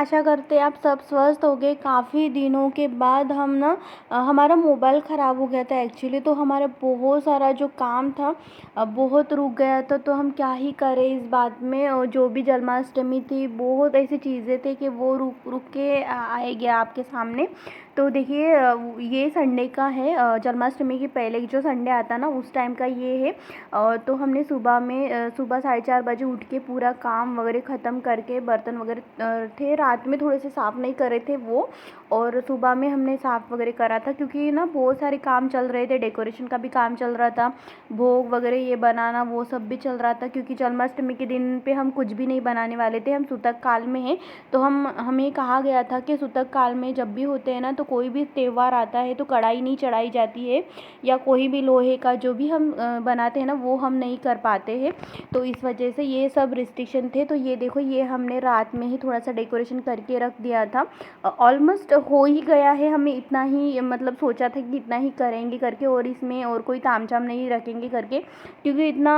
आशा करते हैं आप सब स्वस्थ होंगे। काफ़ी दिनों के बाद हम ना हमारा मोबाइल ख़राब हो गया था एक्चुअली, तो हमारा बहुत सारा जो काम था बहुत रुक गया था। तो हम क्या ही करें इस बात में। और जो भी जन्माष्टमी थी, बहुत ऐसी चीज़ें थे कि वो रुक रुक के आएगी आपके सामने। तो देखिए ये संडे का है, जन्माष्टमी के पहले जो संडे आता ना उस टाइम का ये है। तो हमने सुबह में सुबह 4:30 बजे उठ के पूरा काम वगैरह ख़त्म करके, बर्तन वगैरह थे रात में थोड़े से साफ़ नहीं करे थे वो, और सुबह में हमने साफ़ वगैरह करा था क्योंकि ना बहुत सारे काम चल रहे थे। डेकोरेशन का भी काम चल रहा था, भोग वगैरह ये बनाना वो सब भी चल रहा था, क्योंकि जन्माष्टमी के दिन पे हम कुछ भी नहीं बनाने वाले थे। हम सूतक काल में हैं, तो हमें कहा गया था कि सूतक काल में जब भी होते हैं ना, तो कोई भी त्यौहार आता है तो कढ़ाई नहीं चढ़ाई जाती है, या कोई भी लोहे का जो भी हम बनाते हैं ना वो हम नहीं कर पाते हैं। तो इस वजह से ये सब रिस्ट्रिक्शन थे। तो ये देखो, ये हमने रात में ही थोड़ा सा डेकोरेशन करके रख दिया था। ऑलमोस्ट हो ही गया है। हमें इतना ही मतलब सोचा था कि इतना ही करेंगे करके, और इसमें और कोई तामझाम नहीं रखेंगे करके, क्योंकि इतना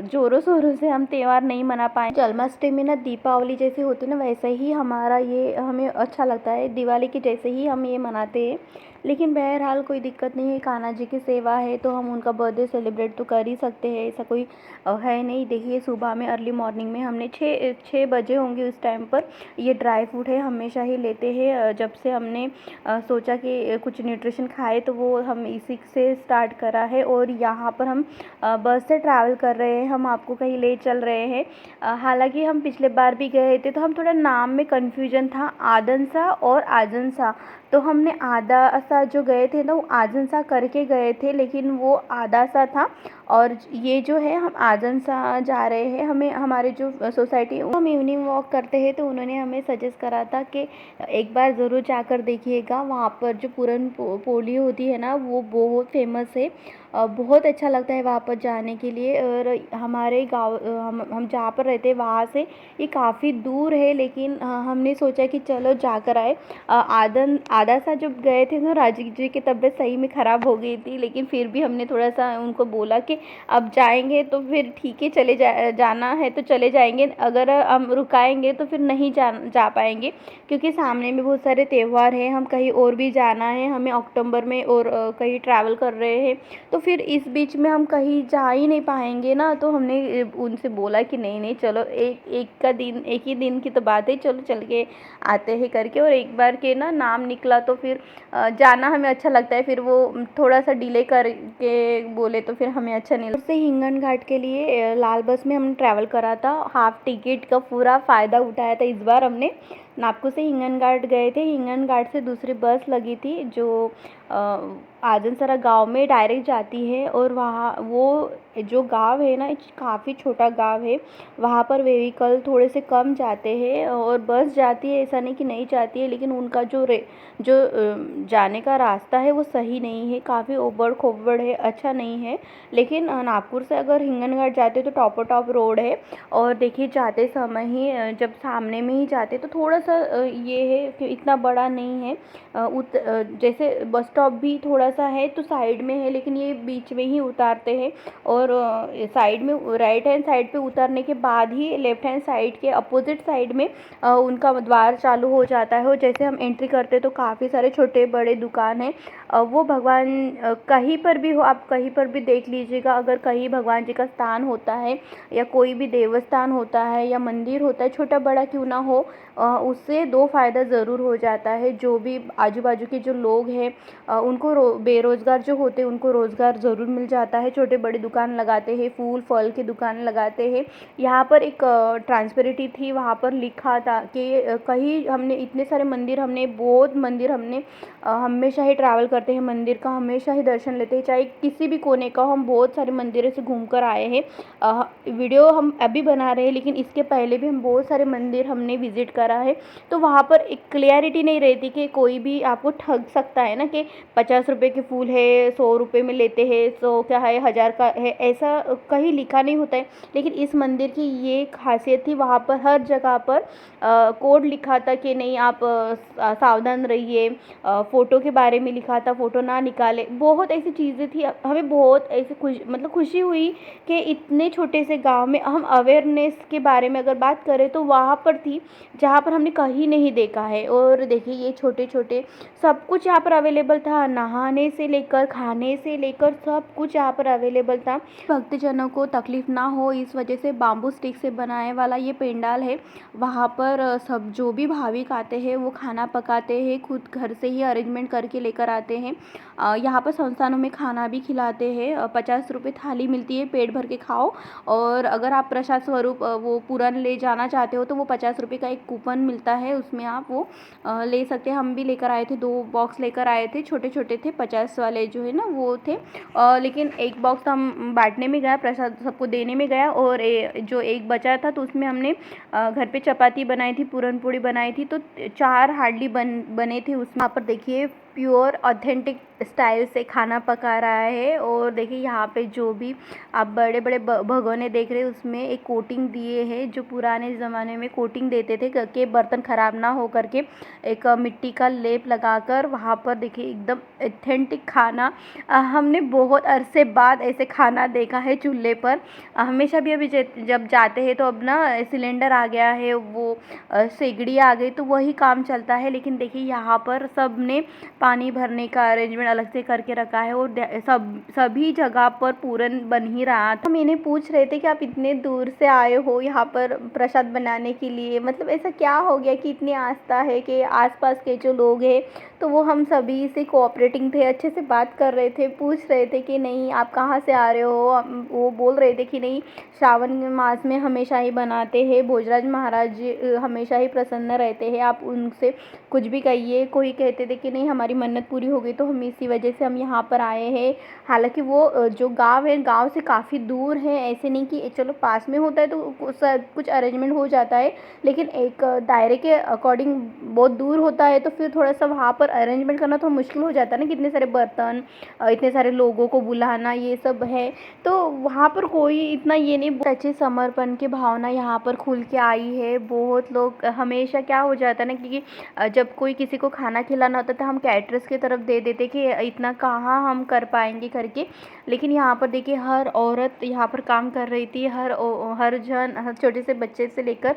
ज़ोरों शोरों से हम त्यौहार नहीं मना पाए। जन्माष्टमी ना दीपावली जैसे होती है ना, वैसे ही हमारा ये हमें अच्छा लगता है। दिवाली के जैसे ही हम ये मनाते हैं, लेकिन बहरहाल कोई दिक्कत नहीं है। कान्हा जी की सेवा है तो हम उनका बर्थडे सेलिब्रेट तो कर ही सकते हैं, ऐसा कोई है नहीं। देखिए सुबह में अर्ली मॉर्निंग में हमने 6 बजे होंगे उस टाइम पर, ये ड्राई फ्रूट है हमेशा ही लेते हैं। जब से हमने सोचा कि कुछ न्यूट्रिशन खाए तो वो हम इसी से स्टार्ट करा है। और यहाँ पर हम बस से ट्रैवल कर रहे हैं, हम आपको कहीं ले चल रहे हैं। हालांकि हम पिछले बार भी गए थे तो हम थोड़ा नाम में कन्फ्यूजन था, आदनसा और आजनसा। तो हमने आधा सा जो गए थे ना वो आजनसा करके गए थे, लेकिन वो आधा सा था। और ये जो है हम आजनसा जा रहे हैं। हमें हमारे जो सोसाइटी, हम इवनिंग वॉक करते हैं, तो उन्होंने हमें सजेस्ट करा था कि एक बार ज़रूर जाकर देखिएगा। वहाँ पर जो पूरन पोली होती है ना वो बहुत फेमस है। बहुत अच्छा लगता है वहाँ पर जाने के लिए। और हमारे गाँव, हम जहाँ पर रहते हैं वहाँ से ये काफ़ी दूर है, लेकिन हमने सोचा कि चलो जाकर आए। आधा सा जब गए थे तो राजीव जी की तबीयत सही में ख़राब हो गई थी, लेकिन फिर भी हमने थोड़ा सा उनको बोला कि अब जाएंगे तो फिर ठीक है, जाना है तो चले जाएंगे, अगर हम रुकाएंगे तो फिर नहीं जा पाएंगे, क्योंकि सामने में बहुत सारे त्यौहार हैं। हम कहीं और भी जाना है, हमें अक्टूबर में और कहीं ट्रैवल कर रहे हैं, तो फिर इस बीच में हम कहीं जा ही नहीं पाएंगे ना। तो हमने उनसे बोला कि नहीं नहीं चलो, एक ही दिन की तो बात है, चलो चल के आते हैं करके। और एक बार के ना नाम निकला तो फिर जाना हमें अच्छा लगता है। फिर वो थोड़ा सा डिले करके बोले तो फिर हमें अच्छा नहीं लगता। उससे हिंगन घाट के लिए लाल बस में हमने ट्रैवल करा था, हाफ टिकट का पूरा फ़ायदा उठाया था इस बार हमने। नागपुर से हिंगन घाट गए थे, हिंगन घाट से दूसरी बस लगी थी जो आजनसरा गांव में डायरेक्ट जाती है। और वहाँ वो जो गांव है ना, काफ़ी छोटा गांव है, वहाँ पर व्हीकल थोड़े से कम जाते हैं और बस जाती है, ऐसा नहीं कि नहीं जाती है, लेकिन उनका जो जाने का रास्ता है वो सही नहीं है, काफ़ी ऊबड़ खाबड़ है, अच्छा नहीं है। लेकिन नागपुर से अगर हिंगन घाट जाते तो टॉप रोड है। और देखिए जाते समय ही जब सामने में ही जाते तो थोड़ा सा ये है कि इतना बड़ा नहीं है। जैसे बस स्टॉप भी थोड़ा सा है तो साइड में है, लेकिन ये बीच में ही उतारते हैं। और साइड में राइट हैंड साइड पे उतारने के बाद ही लेफ्ट हैंड साइड के अपोजिट साइड में उनका द्वार चालू हो जाता है। और जैसे हम एंट्री करते हैं तो काफ़ी सारे छोटे बड़े दुकान हैं। वो भगवान कहीं पर भी हो, आप कहीं पर भी देख लीजिएगा, अगर कहीं भगवान जी का स्थान होता है या कोई भी देवस्थान होता है या मंदिर होता है, छोटा बड़ा क्यों ना हो, उससे दो फ़ायदा ज़रूर हो जाता है। जो भी आजू बाजू के जो लोग हैं उनको बेरोज़गार जो होते हैं उनको रोज़गार ज़रूर मिल जाता है। छोटे बड़े दुकान लगाते हैं, फूल फल की दुकान लगाते हैं। यहाँ पर एक ट्रांसपेरेंटी थी, वहाँ पर लिखा था कि कहीं हमने इतने सारे मंदिर, बहुत मंदिर हमने हमेशा ही ट्रैवल करते हैं, मंदिर का हमेशा ही दर्शन लेते हैं, चाहे किसी भी कोने का। हम बहुत सारे मंदिरों से घूम कर आए हैं। वीडियो हम अभी बना रहे हैं, लेकिन इसके पहले भी हम बहुत सारे मंदिर हमने विज़िट करा है। तो वहाँ पर एक क्लियरिटी नहीं रहती कि कोई भी आपको ठग सकता है ना, कि 50 रुपये के फूल है 100 रुपये में लेते हैं, 100 क्या है 1000 का है, ऐसा कहीं लिखा नहीं होता है। लेकिन इस मंदिर की ये खासियत थी, वहाँ पर हर जगह पर कोड लिखा था कि नहीं आप सावधान रहिए। फ़ोटो के बारे में लिखा था, फ़ोटो ना निकाले, बहुत ऐसी चीज़ें थी। हमें बहुत ऐसे खुशी हुई कि इतने छोटे से गांव में हम अवेयरनेस के बारे में अगर बात करें तो वहाँ पर थी, जहाँ पर हमने हमने कहीं नहीं देखा है। और देखिए ये छोटे-छोटे सब कुछ यहाँ पर अवेलेबल था, नहाने से लेकर, खाने से लेकर सब कुछ यहाँ पर अवेलेबल था। भक्तजनों को तकलीफ़ ना हो इस वजह से बाम्बू स्टिक से बनाने वाला ये पेंडाल है। वहाँ पर सब जो भी भाविक आते हैं वो खाना पकाते हैं, खुद घर से ही अरेंजमेंट करके लेकर आते हैं। यहाँ पर संस्थानों में खाना भी खिलाते हैं। 50 रुपये थाली मिलती है, पेट भर के खाओ। और अगर आप प्रसाद स्वरूप वो पूरन ले जाना चाहते हो तो वो 50 रुपये का एक कूपन मिलता है, उसमें आप वो ले सकते हैं। हम भी लेकर आए थे, 2 बॉक्स लेकर आए थे, छोटे-छोटे थे, 50 वाले जो है ना वो थे। लेकिन एक बॉक्स तो हम बाँटने में गया, प्रसाद सबको देने में गया, और जो एक बचा था तो उसमें हमने घर पे चपाती बनाई थी, पूरन पूड़ी बनाई थी, तो 4 हार्डली बने थे उसमें। यहाँ पर देखिए प्योर ऑथेंटिक स्टाइल से खाना पका रहा है। और देखिए यहाँ पे जो भी आप बड़े-बड़े भगोने देख रहे हैं उसमें एक कोटिंग दिए हैं, जो पुराने ज़माने में कोटिंग देते थे कि बर्तन ख़राब ना हो करके, एक मिट्टी का लेप लगाकर। वहाँ पर देखिए एकदम ऑथेंटिक खाना। हमने बहुत अरसे बाद ऐसे खाना देखा है चूल्हे पर। हमेशा भी अभी जब जाते हैं तो अब ना सिलेंडर आ गया है, वो सिगड़ी आ गई, तो वही काम चलता है। लेकिन देखिए यहाँ पर सब ने पानी भरने का अरेंजमेंट अलग से करके रखा है, और सभी जगह पर पूरन बन ही रहा था। हम इन्हें पूछ रहे थे कि आप इतने दूर से आए हो यहाँ पर प्रसाद बनाने के लिए, मतलब ऐसा क्या हो गया कि इतनी आस्था है कि आसपास के जो लोग हैं तो वो हम सभी से कोऑपरेटिंग थे, अच्छे से बात कर रहे थे, पूछ रहे थे कि नहीं आप कहाँ से आ रहे हो। वो बोल रहे थे कि नहीं श्रावण मास में हमेशा ही बनाते हैं, भोजराज महाराज हमेशा ही प्रसन्न रहते हैं, आप उनसे कुछ भी कहिए। कोई कहते थे कि नहीं हमारी मन्नत पूरी हो गई तो हम इसी वजह से हम यहाँ पर आए हैं। हालांकि वो जो गांव है, गांव से काफ़ी दूर है, ऐसे नहीं कि चलो पास में होता है तो सब कुछ अरेंजमेंट हो जाता है, लेकिन एक दायरे के अकॉर्डिंग बहुत दूर होता है तो फिर थोड़ा सा वहाँ पर अरेंजमेंट करना थोड़ा मुश्किल हो जाता है ना, कितने सारे बर्तन, इतने सारे लोगों को बुलाना, ये सब है। तो वहाँ पर कोई इतना ये नहीं, बहुत अच्छे समर्पण की भावना यहाँ पर खुल के आई है। बहुत लोग, हमेशा क्या हो जाता है ना, क्योंकि जब कोई किसी को खाना खिलाना होता था हम कैटरर्स की तरफ दे देते कि इतना कहाँ हम कर पाएंगे करके। लेकिन यहाँ पर देखिए हर औरत यहाँ पर काम कर रही थी, हर जन, हर छोटे से बच्चे से लेकर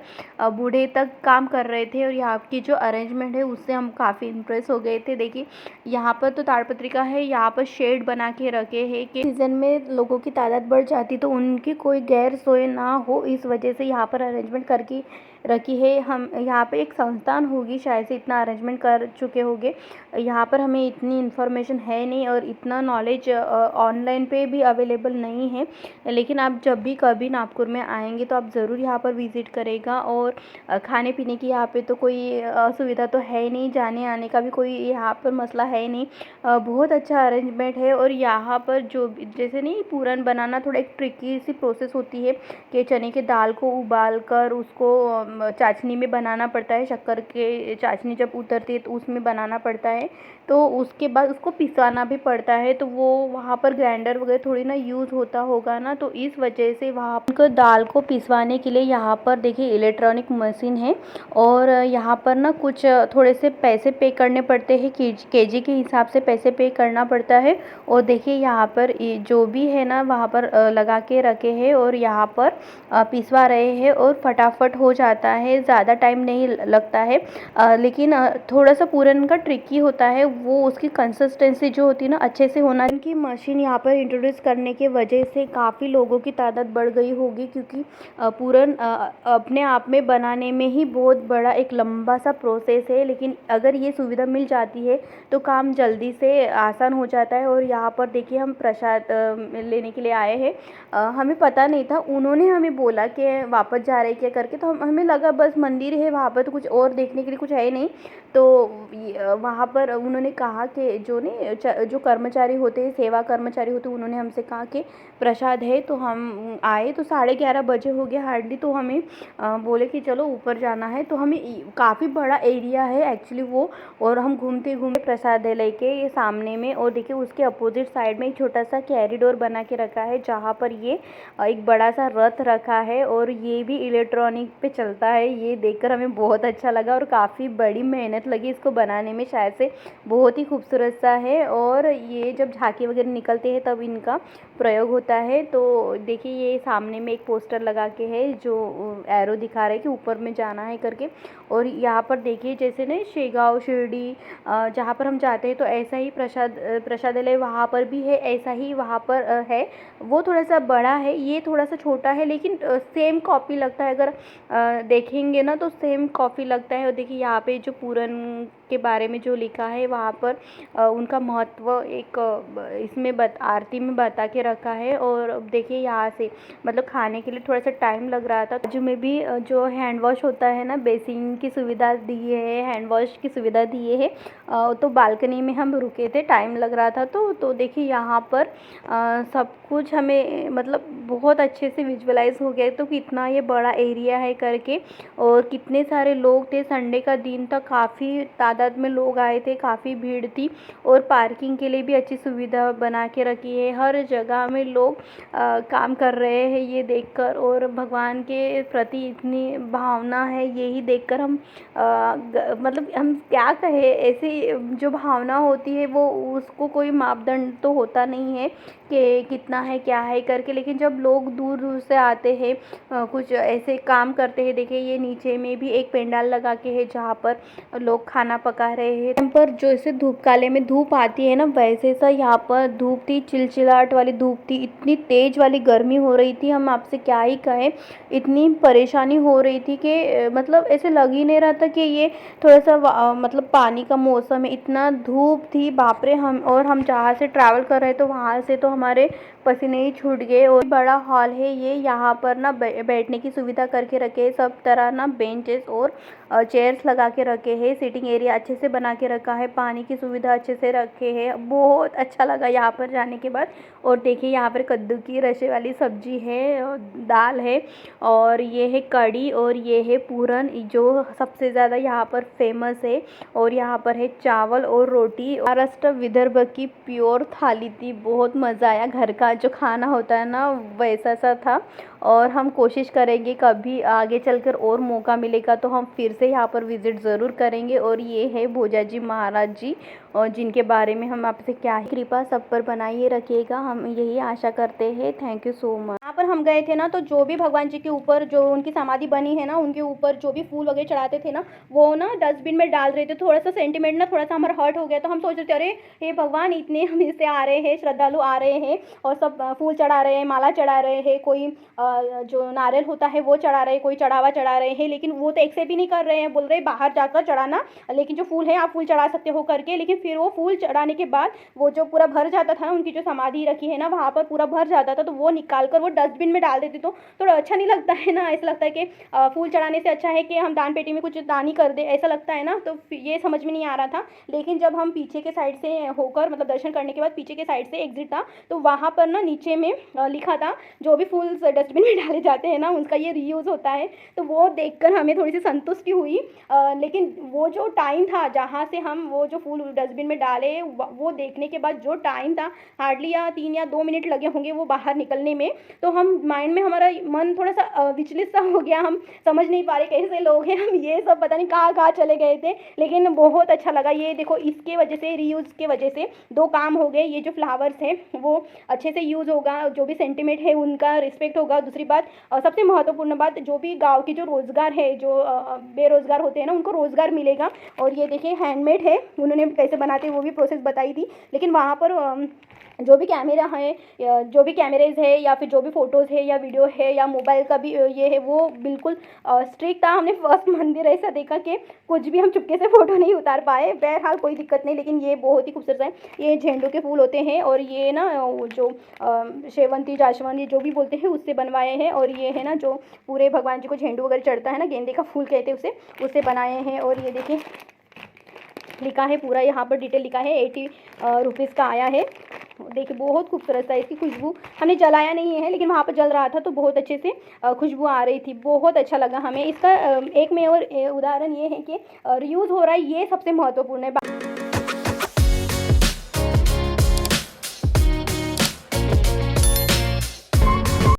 बूढ़े तक काम कर रहे थे। और यहाँ की जो अरेंजमेंट है उससे हम काफ़ी इम्प्रेस हो गए थे। देखिए यहाँ पर तो ताड़पत्री का है, यहाँ पर शेड बना के रखे हैं कि सीज़न में लोगों की तादाद बढ़ जाती तो उनकी कोई गैर सोए ना हो, इस वजह से यहाँ पर अरेंजमेंट करके रखी है। हम यहाँ पे एक संस्थान होगी शायद से इतना अरेंजमेंट कर चुके होंगे। यहाँ पर हमें इतनी इन्फॉर्मेशन है नहीं और इतना नॉलेज ऑनलाइन पे भी अवेलेबल नहीं है। लेकिन आप जब भी कभी नागपुर में आएंगे तो आप ज़रूर यहाँ पर विज़िट करेगा। और खाने पीने की यहाँ पे तो कोई असुविधा तो है नहीं, जाने आने का भी कोई यहाँ पर मसला है नहीं। बहुत अच्छा अरेंजमेंट है। और यहाँ पर जो जैसे नहीं पूरन बनाना थोड़ा एक ट्रिकी सी प्रोसेस होती है कि चने के दाल को उबाल कर उसको चाशनी में बनाना पड़ता है, शक्कर के चाशनी जब उतरती है तो उसमें बनाना पड़ता है, तो उसके बाद उसको पिसवाना भी पड़ता है। तो वो वहाँ पर ग्राइंडर वगैरह थोड़ी ना यूज़ होता होगा ना, तो इस वजह से वहाँ पर दाल को पिसवाने के लिए यहाँ पर देखिए इलेक्ट्रॉनिक मशीन है। और यहाँ पर ना कुछ थोड़े से पैसे पे करने पड़ते हैं, केजी के हिसाब से पैसे पे करना पड़ता है। और देखिए यहाँ पर जो भी है ना वहाँ पर लगा के रखे हैं और यहाँ पर पिसवा रहे हैं और फटाफट हो जाता है, ज़्यादा टाइम नहीं लगता है। लेकिन थोड़ा सा पूरन का ट्रिकी होता है, वो उसकी कंसिस्टेंसी जो होती है ना अच्छे से होना। इनकी मशीन यहाँ पर इंट्रोड्यूस करने के वजह से काफ़ी लोगों की तादाद बढ़ गई होगी, क्योंकि पूरन अपने आप में बनाने में ही बहुत बड़ा एक लंबा सा प्रोसेस है। लेकिन अगर ये सुविधा मिल जाती है तो काम जल्दी से आसान हो जाता है। और यहाँ पर देखिए हम प्रसाद लेने के लिए आए हैं, हमें पता नहीं था, उन्होंने हमें बोला कि वापस जा रहे क्या करके, तो हमें लगा बस मंदिर है वहाँ पर तो कुछ और देखने के लिए कुछ है नहीं। तो वहाँ पर उन्होंने कहा कि जो कर्मचारी होते हैं, सेवा कर्मचारी होते हैं, उन्होंने हमसे कहा कि प्रसाद है। तो हम आए तो 11:30 बजे हो गए हार्डली, तो हमें बोले कि चलो ऊपर जाना है। तो हमें काफ़ी बड़ा एरिया है एक्चुअली वो, और हम घूमते घूमते प्रसाद लेके ये सामने में, और देखिए उसके अपोजिट साइड में एक छोटा सा कैरिडोर बना के रखा है जहाँ पर ये एक बड़ा सा रथ रखा है और ये भी इलेक्ट्रॉनिक पे चलता है। ये देखकर हमें बहुत अच्छा लगा और काफ़ी बड़ी मेहनत लगी इसको बनाने में, शायद से बहुत ही खूबसूरत सा है। और ये जब झांकी वगैरह निकलते हैं तब इनका प्रयोग होता है। तो देखिए ये सामने में एक पोस्टर लगा के है जो एरो दिखा रहा है कि ऊपर में जाना है करके। और यहाँ पर देखिए जैसे ना शेगांव शिरडी जहाँ पर हम जाते हैं तो ऐसा ही प्रसादालय वहाँ पर भी है, ऐसा ही वहाँ पर है। वो थोड़ा सा बड़ा है, ये थोड़ा सा छोटा है, लेकिन सेम कॉपी लगता है। अगर देखेंगे ना तो सेम कॉपी लगता है। और देखिए यहाँ पे जो पूरन के बारे में जो लिखा है वहाँ पर उनका महत्व एक इसमें आरती में बता के रखा है। और अब देखिए यहाँ से मतलब खाने के लिए थोड़ा सा टाइम लग रहा था। बाजू में भी जो हैंड वॉश होता है ना, बेसिन की सुविधा दी है, हैंड वॉश की सुविधा दी है। तो बालकनी में हम रुके थे, टाइम लग रहा था तो देखिए यहाँ पर सब कुछ हमें मतलब बहुत अच्छे से विजुअलाइज हो गया तो कितना ये बड़ा एरिया है करके। और कितने सारे लोग थे, संडे का दिन था, काफ़ी तादाद में लोग आए थे, काफ़ी भीड़ थी। और पार्किंग के लिए भी अच्छी सुविधा बना के रखी है। हर जगह में लोग काम कर रहे हैं ये देखकर। और भगवान के प्रति इतनी भावना है, यही देखकर हम मतलब हम क्या कहें, ऐसी जो भावना होती है वो उसको कोई मापदंड तो होता नहीं है कि कितना है क्या है करके। लेकिन जब लोग दूर दूर से आते हैं कुछ ऐसे काम करते हैं। देखिए ये नीचे में भी एक पेंडाल लगा के है जहाँ पर लोग खाना पका रहे हैं। यहाँ पर जैसे धूप काले में धूप आती है ना, वैसे सा यहाँ पर धूप थी, चिलचिलाहट वाली धूप थी, इतनी तेज वाली गर्मी हो रही थी, हम आपसे क्या ही कहें। इतनी परेशानी हो रही थी कि मतलब ऐसे लग ही नहीं रहा था कि ये थोड़ा सा मतलब पानी का मौसम है। इतना धूप थी बाप रे। हम जहाँ से ट्रैवल कर रहे थे तो वहाँ से तो हमारे पसीने ही छूट गए। और बड़ा हॉल है ये, यहाँ पर ना बैठने की सुविधा करके रखे है, सब तरह ना बेंचेस और चेयर्स लगा के रखे हैं। सिटिंग एरिया अच्छे से बना के रखा है, पानी की सुविधा अच्छे से रखे है। बहुत अच्छा लगा यहाँ पर जाने के बाद। और देखिए यहाँ पर कद्दू की रसे वाली सब्जी है, और दाल है, और ये है कढ़ी, और ये है पूरन जो सबसे ज़्यादा यहाँ पर फेमस है। और यहाँ पर है चावल और रोटी। महाराष्ट्र विदर्भ की प्योर थाली थी, बहुत मज़ा आया। घर का जो खाना होता है ना वैसा सा था। और हम कोशिश करेंगे कभी आगे चलकर और मौका मिलेगा तो हम फिर से यहाँ पर विज़िट ज़रूर करेंगे। और ये है भोजाजी महाराज जी, और जिनके बारे में हम आपसे क्या ही कृपा सब पर बनाइए रखिएगा, हम यही आशा करते हैं। Thank you so much. यहाँ पर हम गए थे ना तो जो भी भगवान जी के ऊपर जो उनकी समाधि बनी है ना, उनके ऊपर जो भी फूल वगैरह चढ़ाते थे ना, वो ना डस्टबिन में डाल रहे थे। थोड़ा सा सेंटिमेंट ना थोड़ा सा हमारा हर्ट हो गया। तो हम सोच रहे थे अरे हे भगवान, इतने हम इससे आ रहे हैं, श्रद्धालु आ रहे हैं और सब फूल चढ़ा रहे हैं, माला चढ़ा रहे हैं, कोई जो नारियल होता है वो चढ़ा रहे हैं, कोई चढ़ावा चढ़ा रहे हैं, लेकिन वो तो एक्सेप्ट भी नहीं कर रहे हैं। बोल रहे बाहर जाकर चढ़ाना, लेकिन जो फूल है आप फूल चढ़ा सकते हो करके। लेकिन फिर वो फूल चढ़ाने के बाद वो जो पूरा भर जाता था ना, उनकी जो समाधि रखी है ना वहाँ पर पूरा भर जाता था, तो वो निकाल कर वो डस्टबिन में डाल देते तो थोड़ा अच्छा नहीं लगता है ना। ऐसा लगता है कि फूल चढ़ाने से अच्छा है कि हम दान पेटी में कुछ दान ही कर दे, ऐसा लगता है ना। तो ये समझ में नहीं आ रहा था। लेकिन जब हम पीछे के साइड से होकर मतलब दर्शन करने के बाद पीछे के साइड से एग्जिट था, तो वहाँ पर ना नीचे में लिखा था जो भी फूल डस्टबिन में डाले जाते हैं ना उनका ये रीयूज़ होता है। तो वो देखकर हमें थोड़ी सी संतुष्टि हुई। लेकिन वो जो टाइम था जहाँ से हम वो जो फूल डस्टबिन में डाले, वो देखने के बाद जो टाइम था हार्डली 3 या 2 मिनट लगे होंगे वो बाहर निकलने में। तो हम माइंड में हमारा मन थोड़ा सा विचलित सा हो गया। हम समझ नहीं पा रहे कैसे लोग हैं, हम ये सब पता नहीं कहाँ कहाँ चले गए थे। लेकिन बहुत अच्छा लगा। ये देखो इसके वजह से, रीयूज़ के वजह से 2 काम हो गए। ये जो फ्लावर्स हैं वो अच्छे से यूज़ होगा, जो भी सेंटिमेंट है उनका रिस्पेक्ट होगा। दूसरी बात सबसे महत्वपूर्ण बात, जो भी गाँव की जो रोज़गार है, जो बेरोज़गार होते हैं ना उनको रोज़गार मिलेगा। और ये देखिए हैंडमेड है, उन्होंने कैसे बनाते हैं वो भी प्रोसेस बताई थी। लेकिन वहाँ पर जो भी कैमरा है, जो भी कैमरेज है या फिर जो भी फ़ोटोज़ है या वीडियो है या मोबाइल का भी ये है, वो बिल्कुल स्ट्रिक्ट था। हमने फर्स्ट मंदिर ऐसा देखा कि कुछ भी हम चुपके से फ़ोटो नहीं उतार पाए। बहरहाल कोई दिक्कत नहीं। लेकिन ये बहुत ही खूबसूरत है। ये झेंडू के फूल होते हैं और ये ना जो शेवंती जासवंती जो भी बोलते हैं उससे बनवाए हैं। और ये है ना जो पूरे भगवान जी को झेंडू वगैरह चढ़ता है ना, गेंदे का फूल कहते हैं उसे, उससे बनाए हैं। और ये देखिए लिखा है पूरा, यहाँ पर डिटेल लिखा है, 80 रुपीज़ का आया है। देखिए बहुत खूबसूरत था। इसकी खुशबू हमने जलाया नहीं है, लेकिन वहाँ पर जल रहा था तो बहुत अच्छे से खुशबू आ रही थी। बहुत अच्छा लगा हमें। इसका एक में और उदाहरण ये है कि रीयूज़ हो रहा है, ये सबसे महत्वपूर्ण है।